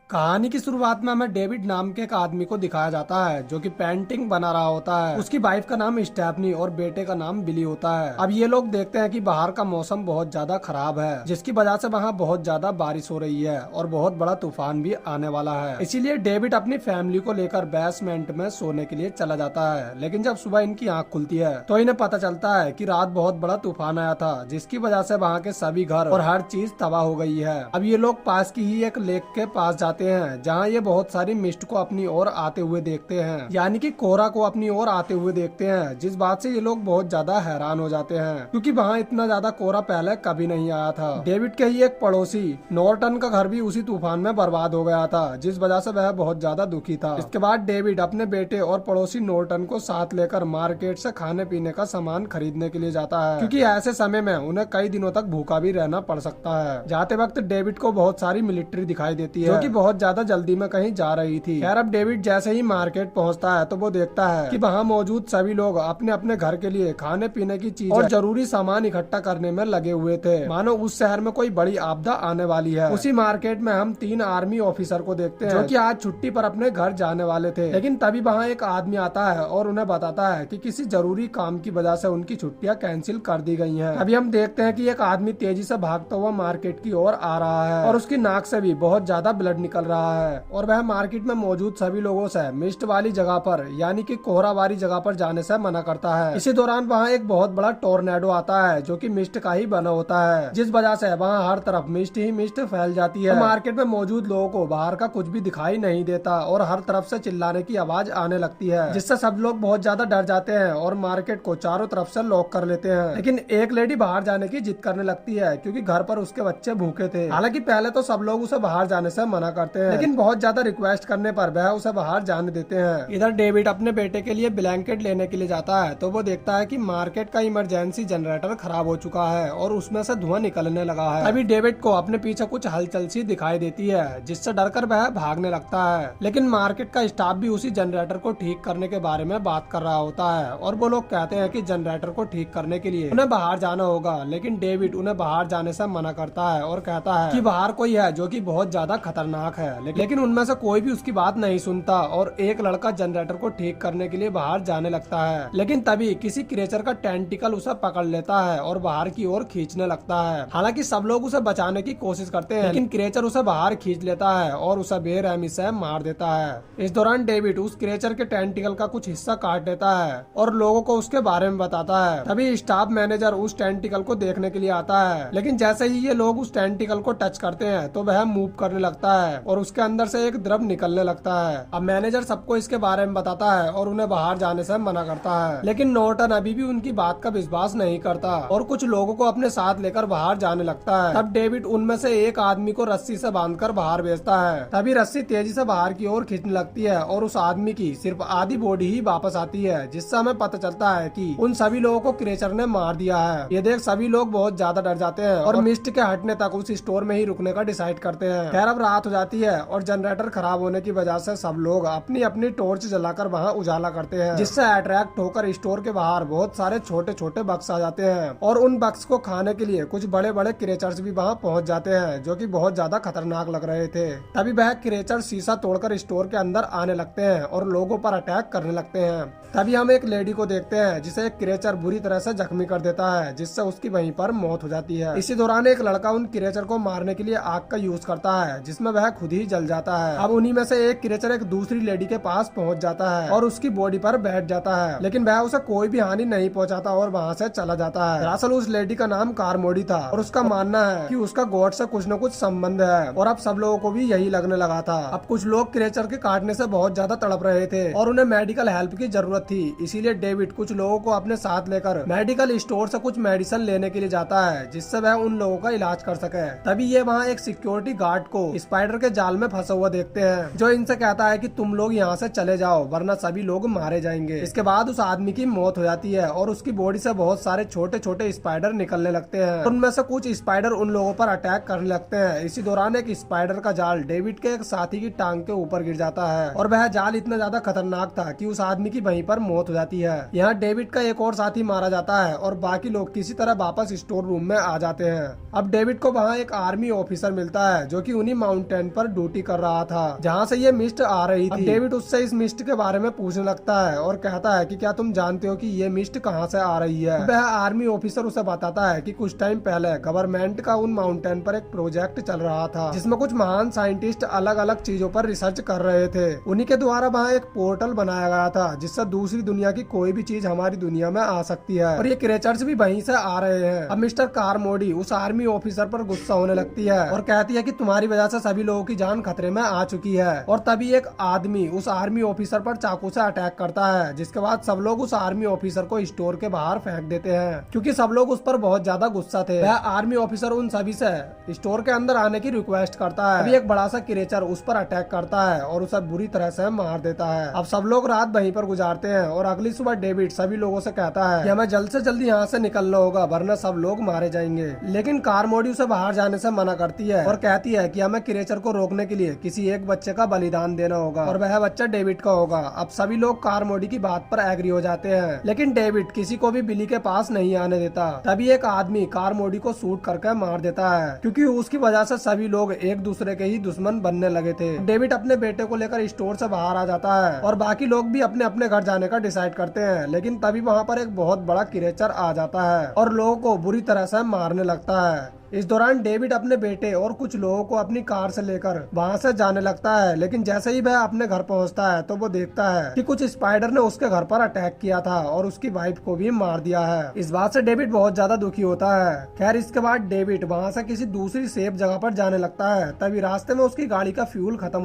कहानी की शुरुआत में हमें डेविड नाम के एक आदमी को दिखाया जाता है जो कि पेंटिंग बना रहा होता है। उसकी वाइफ का नाम स्टेफनी और बेटे का नाम बिली होता है। अब ये लोग देखते हैं कि बाहर का मौसम बहुत ज्यादा खराब है, जिसकी वजह से वहाँ बहुत ज्यादा बारिश हो रही है और बहुत बड़ा तूफान भी आने वाला है। इसीलिए डेविड अपनी फैमिली को लेकर बेसमेंट में सोने के लिए चला जाता है। लेकिन जब सुबह इनकी आंख खुलती है तो इन्हें पता चलता है कि रात बहुत बड़ा तूफान आया था, जिसकी वजह से वहाँ के सभी घर और हर चीज तबाह हो गई है। अब ये लोग पास की ही एक लेक के पास जाते हैं, जहाँ ये बहुत सारी मिस्ट को अपनी ओर आते हुए देखते हैं, यानी कि कोहरा को अपनी ओर आते हुए देखते हैं। जिस बात से ये लोग बहुत ज्यादा हैरान हो जाते हैं, क्योंकि वहाँ इतना ज्यादा कोहरा पहले कभी नहीं आया था। डेविड के ही एक पड़ोसी नॉर्टन का घर भी उसी तूफान में बर्बाद हो गया था, जिस वजह से वह बहुत ज्यादा दुखी था। इसके बाद डेविड अपने बेटे और पड़ोसी नॉर्टन को साथ लेकर मार्केट से खाने पीने का सामान खरीदने के लिए जाता है, क्योंकि ऐसे समय में उन्हें कई दिनों तक भूखा भी रहना पड़ सकता है। जाते वक्त डेविड को बहुत सारी मिलिट्री दिखाई देती है, जो कि बहुत ज्यादा जल्दी में कहीं जा रही थी। खैर, अब डेविड जैसे ही मार्केट पहुंचता है तो वो देखता है कि वहाँ मौजूद सभी लोग अपने अपने घर के लिए खाने पीने की चीज और जरूरी सामान इकट्ठा करने में लगे हुए थे, मानो उस शहर में कोई बड़ी आपदा आने वाली है। उसी मार्केट में हम 3 आर्मी ऑफिसर को देखते हैं, जो कि आज छुट्टी पर अपने घर जाने वाले थे। लेकिन तभी वहाँ एक आदमी आता है और उन्हें बताता है कि किसी जरूरी काम की वजह से उनकी छुट्टियां कैंसिल कर दी गई हैं। अभी हम देखते हैं कि एक आदमी तेजी से भागता हुआ मार्केट की ओर आ रहा है और उसकी नाक से भी बहुत ज्यादा ब्लड निकल रहा है, और वह मार्केट में मौजूद सभी लोगों से मिस्ट वाली जगह पर, यानी कि कोहरा वाली जगह पर जाने से मना करता है। इसी दौरान वहाँ एक बहुत बड़ा टोर्नेडो आता है, जो कि मिस्ट का ही बना होता है, जिस वजह से वहाँ हर तरफ मिस्ट ही मिस्ट फैल जाती है। मार्केट में मौजूद लोगों को बाहर का कुछ भी दिखाई नहीं देता और हर तरफ से चिल्लाने की आवाज आने लगती है, जिससे सब लोग बहुत ज्यादा डर जाते हैं और मार्केट को चारों तरफ से लॉक कर लेते हैं। लेकिन एक लेडी बाहर जाने की जिद करने लगती है, क्योंकि घर पर उसके बच्चे भूखे थे। हालांकि पहले तो सब लोग उसे बाहर जाने से मना करते हैं, लेकिन बहुत ज्यादा रिक्वेस्ट करने पर वह उसे बाहर जाने देते हैं। इधर डेविड अपने बेटे के लिए ब्लैंकेट लेने के लिए जाता है तो वो देखता है कि मार्केट का इमरजेंसी जनरेटर खराब हो चुका है और उसमें से धुआं निकलने लगा है। अभी डेविड को अपने पीछे कुछ हलचल सी दिखाई देती है, जिससे डरकर वह भागने लगता है। लेकिन मार्केट का स्टाफ भी उसी जनरेटर को ठीक करने के बारे में बात कर रहा होता है और वो लोग कहते हैं कि जनरेटर को ठीक करने के लिए उन्हें बाहर जाना होगा। लेकिन डेविड उन्हें बाहर जाने से मना करता है और कहता है कि बाहर कोई है जो कि बहुत ज्यादा खतरनाक है। लेकिन उनमें से कोई भी उसकी बात नहीं सुनता और एक लड़का जनरेटर को ठीक करने के लिए बाहर जाने लगता है। लेकिन तभी किसी क्रिएचर का टेंटिकल उसे पकड़ लेता है और बाहर की ओर खींचने लगता है। हालांकि सब लोग उसे बचाने की कोशिश करते हैं, लेकिन क्रिएचर उसे बाहर खींच लेता है और उसे बेरहमी से मार देता है। इस दौरान डेविड उस क्रिएचर के टेंटिकल का कुछ हिस्सा काट देता है और लोगों को उसके बारे में बताता है। तभी स्टाफ मैनेजर उस टेंटिकल को देखने के लिए आता है, लेकिन जैसे ही ये लोग उस टेंटिकल को टच करते हैं तो वह मूव करने लगता है और उसके अंदर से एक द्रव निकलने लगता है। अब मैनेजर सबको इसके बारे में बताता है और उन्हें बाहर जाने से मना करता है, लेकिन नॉर्टन अभी भी उनकी बात का विश्वास नहीं करता और कुछ लोगों को अपने साथ लेकर बाहर जाने लगता है। तब डेविड उनमें से एक आदमी को रस्सी से बांधकर बाहर भेजता है। तभी रस्सी तेजी से बाहर की ओर खींचने लगती है और उस आदमी की सिर्फ आधी बॉडी ही वापस आती है, जिससे हमें पता चलता है कि उन सभी लोगों को क्रिएचर ने मार दिया है। ये देख सभी लोग बहुत ज्यादा डर जाते हैं और मिस्ट के हटने तक उस स्टोर में ही रुकने का डिसाइड करते हैं। खैर, अब रात हो जाती है और जनरेटर खराब होने की वजह से सब लोग अपनी अपनी टॉर्च जलाकर वहाँ उजाला करते हैं, जिससे अट्रैक्ट होकर स्टोर के बाहर बहुत सारे छोटे छोटे बक्स आ जाते हैं और उन बक्स को खाने के लिए कुछ बड़े बड़े क्रिएचर्स भी वहाँ पहुँच जाते हैं, जो कि बहुत ज्यादा खतरनाक लग रहे थे। तभी वह क्रिएचर शीशा तोड़कर स्टोर के अंदर आने लगते हैं और लोगों पर अटैक करने लगते हैं। तभी हम एक लेडी को देखते हैं जिसे एक क्रिएचर बुरी तरह से जख्मी कर देता है, जिससे उसकी वहीं पर मौत हो जाती है। इसी दौरान एक लड़का उन क्रिएचर को मारने के लिए आग का यूज करता है, जिसमें वह खुद ही जल जाता है। अब उन्हीं में से एक क्रिएचर एक दूसरी लेडी के पास पहुंच जाता है और उसकी बॉडी पर बैठ जाता है, लेकिन वह उसे कोई भी हानि नहीं पहुंचाता और वहां से चला जाता है। दरअसल उस लेडी का नाम कारमोडी था और उसका मानना है कि उसका गॉड से कुछ न कुछ संबंध है, और अब सब लोगों को भी यही लगने लगा था। अब कुछ लोग क्रिएचर के काटने से बहुत ज्यादा तड़प रहे थे और उन्हें मेडिकल हेल्प की जरूरत थी। इसीलिए डेविड कुछ लोगों को अपने साथ लेकर मेडिकल स्टोर से कुछ मेडिसिन लेने के लिए जाता है, जिससे वह उन लोगों का इलाज कर सके। तभी ये वहाँ एक सिक्योरिटी गार्ड को स्पाइडर के जाल में फंसा हुआ देखते हैं, जो इनसे कहता है कि तुम लोग यहाँ से चले जाओ वरना सभी लोग मारे जाएंगे। इसके बाद उस आदमी की मौत हो जाती है और उसकी बॉडी से बहुत सारे छोटे छोटे स्पाइडर निकलने लगते हैं। उनमें से कुछ स्पाइडर उन लोगों पर अटैक करने लगते हैं। इसी दौरान एक स्पाइडर का जाल डेविड के एक साथी की टांग के ऊपर गिर जाता है और वह जाल इतना ज्यादा खतरनाक था कि उस आदमी की वहीं पर मौत हो जाती है। यहाँ डेविड का एक और साथी मारा जाता है और बाकी लोग किसी तरह वापस स्टोर रूम में आ जाते हैं। अब डेविड को वहाँ एक आर्मी ऑफिसर मिलता है जो कि उन्हीं माउंटेन पर ड्यूटी कर रहा था जहाँ से ये मिस्ट आ रही थी। डेविड उससे इस मिस्ट के बारे में पूछने लगता है और कहता है कि क्या तुम जानते हो कि ये मिस्ट कहाँ से आ रही है। वह आर्मी ऑफिसर उसे बताता है कि कुछ टाइम पहले गवर्नमेंट का उन माउंटेन पर एक प्रोजेक्ट चल रहा था जिसमें कुछ महान साइंटिस्ट अलग अलग चीजों पर रिसर्च कर रहे थे। उन्हीं के द्वारा वहाँ एक पोर्टल बनाया गया था जिससे दूसरी दुनिया की कोई भी चीज हमारी दुनिया में आ सकती है और ये क्रिएचर्स भी वहीं से आ रहे हैं। अब मिस्टर कारमोडी उस आर्मी ऑफिसर पर गुस्सा होने लगती है और कहती है कि तुम्हारी वजह से सभी लोगों की जान खतरे में आ चुकी है। और तभी एक आदमी उस आर्मी ऑफिसर पर चाकू से अटैक करता है जिसके बाद सब लोग उस आर्मी ऑफिसर को स्टोर के बाहर फेंक देते हैं क्योंकि सब लोग उस पर बहुत ज्यादा गुस्सा थे। वह आर्मी ऑफिसर उन सभी से स्टोर के अंदर आने की रिक्वेस्ट करता है। अभी एक बड़ा सा क्रिएचर उस पर अटैक करता है और उसे बुरी तरह से मार देता है। अब सब लोग रात वहीं पर गुजारते हैं और अगली सुबह डेविड सभी लोगों से कहता है कि हमें जल्द से जल्द यहाँ से निकलना होगा वरना सब लोग मारे जाएंगे। लेकिन कारमोडी उसे बाहर जाने से मना करती है और कहती है कि हमें क्रिएचर को रोकने के लिए किसी एक बच्चे का बलिदान देना होगा और वह बच्चा डेविड का होगा। अब सभी लोग कारमोडी की बात पर एग्री हो जाते हैं लेकिन डेविड किसी को भी बिली के पास नहीं आने देता। तभी एक आदमी कारमोडी को शूट करके मार देता है क्योंकि उसकी वजह से सभी लोग एक दूसरे के ही दुश्मन बनने लगे थे। डेविड अपने बेटे को लेकर स्टोर से बाहर आ जाता है और बाकी लोग भी अपने अपने घर जाने का डिसाइड करते हैं। लेकिन तभी वहाँ पर एक बहुत बड़ा क्रिएचर आ जाता है और लोगों को बुरी तरह से मारने लगता है। इस दौरान डेविड अपने बेटे और कुछ लोगों को अपनी कार से लेकर वहाँ से जाने लगता है लेकिन जैसे ही वह अपने घर पहुँचता है तो वो देखता है कि कुछ स्पाइडर ने उसके घर पर अटैक किया था और उसकी वाइफ को भी मार दिया है। इस बात से डेविड बहुत ज्यादा दुखी होता है। खैर इसके बाद डेविड वहाँ से किसी दूसरी सेफ जगह पर जाने लगता है। तभी रास्ते में उसकी गाड़ी का फ्यूल खत्म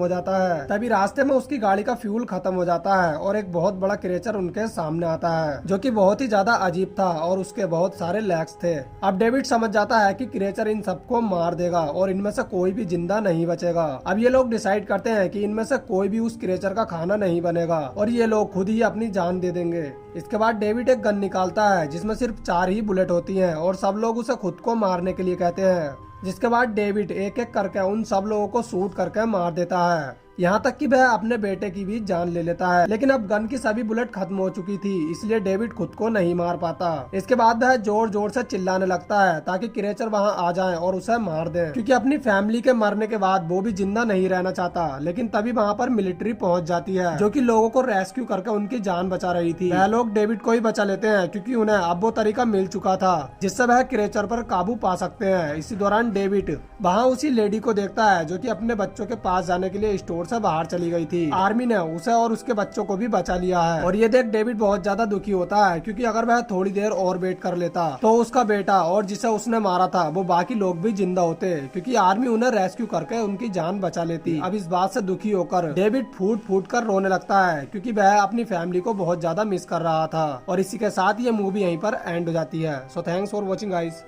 हो जाता है और एक बहुत बड़ा क्रिएचर उनके सामने आता है जो कि बहुत ही ज्यादा अजीब था और उसके बहुत सारे लेग्स थे। अब डेविड समझ जाता है कि क्रिएचर इन सबको मार देगा और इनमें से कोई भी जिंदा नहीं बचेगा। अब ये लोग डिसाइड करते हैं कि इनमें से कोई भी उस क्रिएचर का खाना नहीं बनेगा और ये लोग खुद ही अपनी जान दे देंगे। इसके बाद डेविड एक गन निकालता है जिसमें सिर्फ 4 ही बुलेट होती हैं और सब लोग उसे खुद को मारने के लिए कहते हैं। जिसके बाद डेविड एक एक करके उन सब लोगों को शूट करके मार देता है, यहाँ तक कि वह अपने बेटे की भी जान ले लेता है। लेकिन अब गन की सभी बुलेट खत्म हो चुकी थी इसलिए डेविड खुद को नहीं मार पाता। इसके बाद वह जोर जोर से चिल्लाने लगता है ताकि क्रिएचर वहाँ आ जाए और उसे मार दे क्योंकि अपनी फैमिली के मरने के बाद वो भी जिंदा नहीं रहना चाहता। लेकिन तभी वहाँ पर मिलिट्री पहुँच जाती है जो कि लोगों को रेस्क्यू करके उनकी जान बचा रही थी। वह लोग डेविड को ही बचा लेते हैं क्योंकि उन्हें अब वो तरीका मिल चुका था जिससे वह क्रिएचर पर काबू पा सकते हैं। इसी दौरान डेविड वहाँ उसी लेडी को देखता है जो कि अपने बच्चों के पास जाने के लिए स्टोर से बाहर चली गई थी। आर्मी ने उसे और उसके बच्चों को भी बचा लिया है और ये देख डेविड बहुत ज्यादा दुखी होता है क्योंकि अगर वह थोड़ी देर और वेट कर लेता तो उसका बेटा और जिसे उसने मारा था वो बाकी लोग भी जिंदा होते क्योंकि आर्मी उन्हें रेस्क्यू करके उनकी जान बचा लेती। अब इस बात से दुखी होकर डेविड फूट फूट कर रोने लगता है क्योंकि वह अपनी फैमिली को बहुत ज्यादा मिस कर रहा था। और इसी के साथ ये मूवी यहीं पर एंड हो जाती है। So thanks for watching guys.